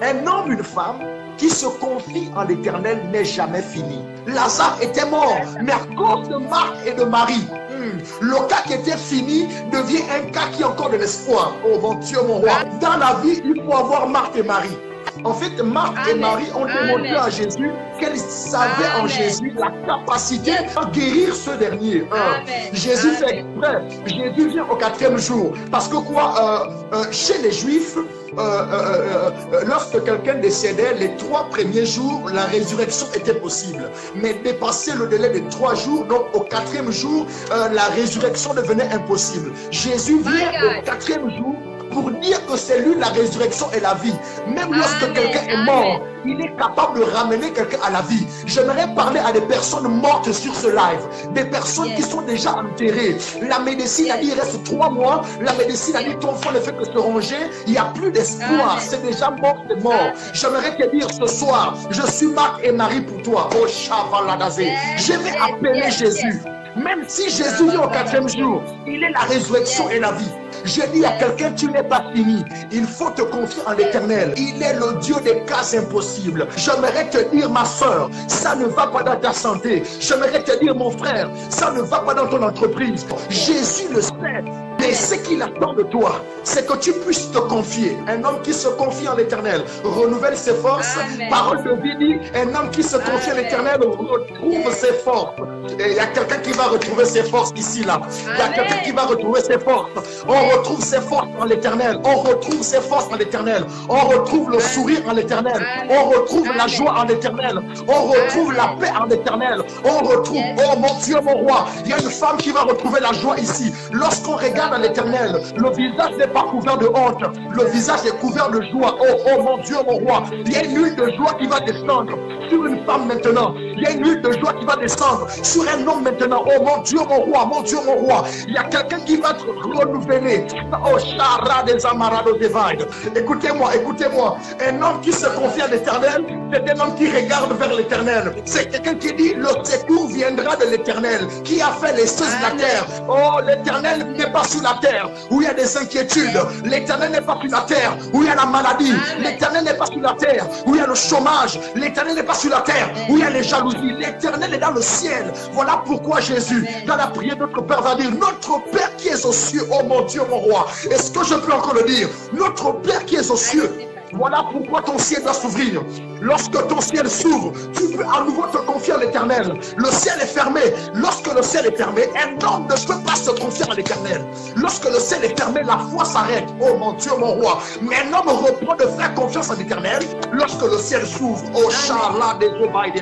Un homme, une femme qui se confie en l'Éternel n'est jamais fini. Lazare était mort, mais à cause de Marthe et de Marie, le cas qui était fini devient un cas qui a encore de l'espoir. Oh mon Dieu, mon roi. Dans la vie, il faut avoir Marthe et Marie. En fait, Marthe et Marie ont démontré à Jésus qu'elles savaient en Jésus la capacité à guérir ce dernier. Jésus fait exprès. Jésus vient au 4e jour. Parce que quoi, chez les Juifs, lorsque quelqu'un décédait, les 3 premiers jours, la résurrection était possible. Mais dépasser le délai de 3 jours, donc au 4e jour, la résurrection devenait impossible. Jésus vient au 4e jour pour dire que c'est lui la résurrection et la vie. Même lorsque quelqu'un est mort, il est capable de ramener quelqu'un à la vie. J'aimerais parler à des personnes mortes sur ce live, des personnes qui sont déjà enterrées. La médecine a dit il reste 3 mois, la médecine a dit ton enfant ne fait que se ronger, il n'y a plus d'espoir, c'est déjà mort, c'est mort. J'aimerais te dire ce soir, je suis Marc et Marie pour toi. Oh Chavaladazé, je vais appeler Jésus. Même si Jésus vient au 4e jour, il est la résurrection et la vie. Je dis à quelqu'un, tu n'es pas fini. Il faut te confier en l'Éternel. Il est le Dieu des cas impossibles. J'aimerais te dire, ma soeur, ça ne va pas dans ta santé. J'aimerais te dire, mon frère, ça ne va pas dans ton entreprise. Jésus le sait. Mais ce qu'il attend de toi, c'est que tu puisses te confier. Un homme qui se confie en l'Éternel renouvelle ses forces. Parole de vie dit, un homme qui se confie en l'Éternel retrouve ses forces. Et il y a quelqu'un qui va retrouver ses forces ici, là. Il y a quelqu'un qui va retrouver ses forces. On retrouve ses forces en l'Éternel. On retrouve ses forces en l'Éternel. On retrouve le sourire en l'Éternel. On retrouve la joie en l'Éternel. On retrouve la paix en l'Éternel. On retrouve, oh mon Dieu, mon roi, il y a une femme qui va retrouver la joie ici. Lorsqu'on regarde à l'Éternel, le visage n'est pas couvert de honte. Le visage est couvert de joie. Oh mon Dieu, mon roi, il y a une huile de joie qui va descendre sur une femme maintenant. Il y a une huile de joie qui va descendre sur un homme maintenant. Oh mon Dieu, mon roi, mon Dieu, mon roi. Il y a quelqu'un qui va être renouvelé. Oh, Chara des Amarado Divide. Écoutez-moi, écoutez-moi. Un homme qui se confie à l'Éternel, c'est un homme qui regarde vers l'Éternel. C'est quelqu'un qui dit, le secours viendra de l'Éternel, qui a fait les cieux de la terre. Oh, l'Éternel n'est pas sur la terre où il y a des inquiétudes. L'Éternel n'est pas sur la terre où il y a la maladie. L'Éternel n'est pas sur la terre où il y a le chômage. L'Éternel n'est pas sur la terre où il y a les jalousies. L'Éternel est dans le ciel. Voilà pourquoi Jésus, dans la prière, notre Père va dire, notre Père qui est aux cieux, oh mon Dieu, mon roi. Est-ce que je peux encore le dire? Notre Père qui est aux cieux. Voilà pourquoi ton ciel doit s'ouvrir. Lorsque ton ciel s'ouvre, tu peux à nouveau te confier à l'Éternel. Le ciel est fermé. Lorsque le ciel est fermé, un homme ne peut pas se confier à l'Éternel. Lorsque le ciel est fermé, la foi s'arrête. Oh mon Dieu, mon roi. Mais un homme reprend de faire confiance à l'Éternel lorsque le ciel s'ouvre. Oh, Charla des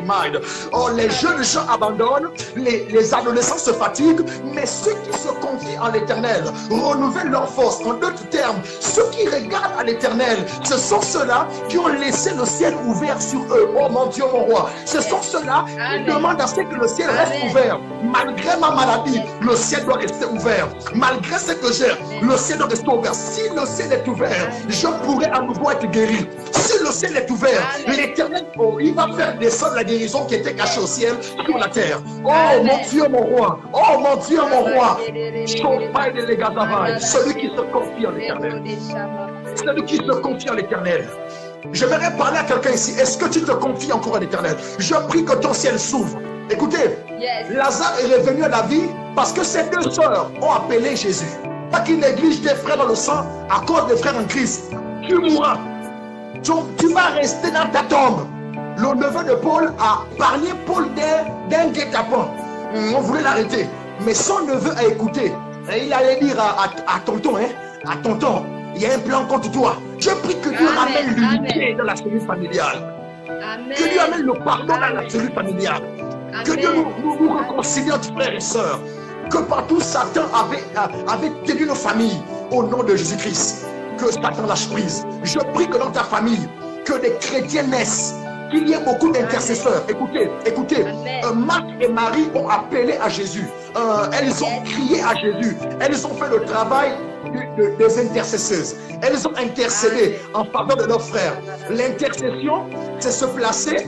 Mind. Oh, les jeunes gens abandonnent, les adolescents se fatiguent, mais ceux qui se confient en l'Éternel renouvellent leur force. En d'autres termes, ceux qui regardent à l'Éternel, ce sont ceux-là qui ont laissé le ciel ouvert sur eux. Oh mon Dieu, mon roi. Ce sont ceux-là qui demandent à ce que le ciel reste ouvert. Malgré ma maladie, le ciel doit rester ouvert. Malgré ce que j'ai, le ciel doit rester ouvert. Si le ciel est ouvert, je pourrais à nouveau être guéri. Si le ciel est ouvert, l'Éternel, oh, il va faire descendre la guérison qui était cachée au ciel sur la terre. Oh mon Dieu, mon roi. Oh mon Dieu, mon roi. Celui qui se confie en l'Éternel. Celui qui se confie en l'Éternel. J'aimerais parler à quelqu'un ici. Est-ce que tu te confies encore à l'Éternel? Je prie que ton ciel s'ouvre. Écoutez, Lazare est revenu à la vie parce que ses 2 sœurs ont appelé Jésus. Pas qu'il néglige tes frères dans le sang à cause des frères en Christ. Tu mourras. Tu vas rester dans ta tombe. Le neveu de Paul a épargné Paul d'un guet-apens. On voulait l'arrêter. Mais son neveu a écouté. Et il allait dire à tonton, à tonton, il y a un plan contre toi. Je prie que Dieu ramène l'unité dans la cellule familiale. Amen. Que Dieu amène le pardon dans la cellule familiale. Amen. Que Dieu nous réconcilie entre frères et sœurs. Que partout Satan avait tenu nos familles au nom de Jésus-Christ. Que Satan lâche prise. Je prie que dans ta famille, que des chrétiens naissent. Qu'il y ait beaucoup d'intercesseurs. Écoutez, Marc et Marie ont appelé à Jésus. Elles ont crié à Jésus. Elles ont fait le travail des intercesseuses. Elles ont intercédé en faveur de leurs frères. L'intercession, c'est se placer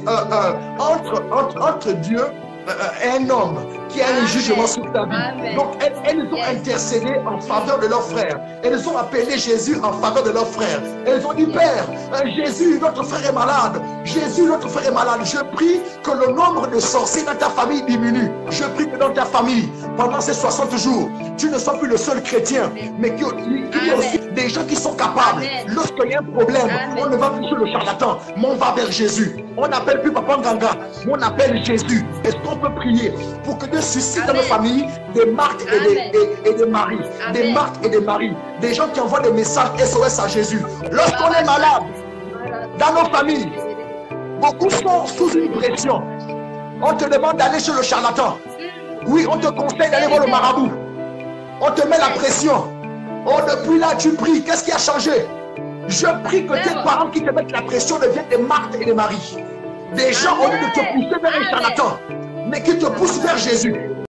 entre Dieu un homme qui a un jugement sur ta vie. Donc, elles ont intercédé en faveur de leur frère. Elles ont appelé Jésus en faveur de leur frère. Elles ont dit, Père, Jésus, notre frère est malade. Jésus, notre frère est malade. Je prie que le nombre de sorciers dans ta famille diminue. Je prie que dans ta famille, pendant ces 60 jours, tu ne sois plus le seul chrétien, mais qu'il y ait aussi des gens qui sont capables. Lorsqu'il y a un problème, on ne va plus sur le charlatan, mais on va vers Jésus. On n'appelle plus Papa Nganga, mais on appelle Jésus. Est-ce qu'on peut prier pour que Dieu suscite dans nos familles des Marthes et des Maries, des Marthes et des Maries, des gens qui envoient des messages SOS à Jésus. Lorsqu'on est malade, dans nos familles, beaucoup sont sous une pression. On te demande d'aller chez le charlatan. Oui, on te conseille d'aller voir le marabout. On te met la pression. Oh, depuis là, tu pries. Qu'est-ce qui a changé? Je prie que tes parents qui te mettent la pression deviennent des Marthes et des Maries. Des gens, au lieu de te pousser vers un charlatan, mais qui te poussent vers Jésus.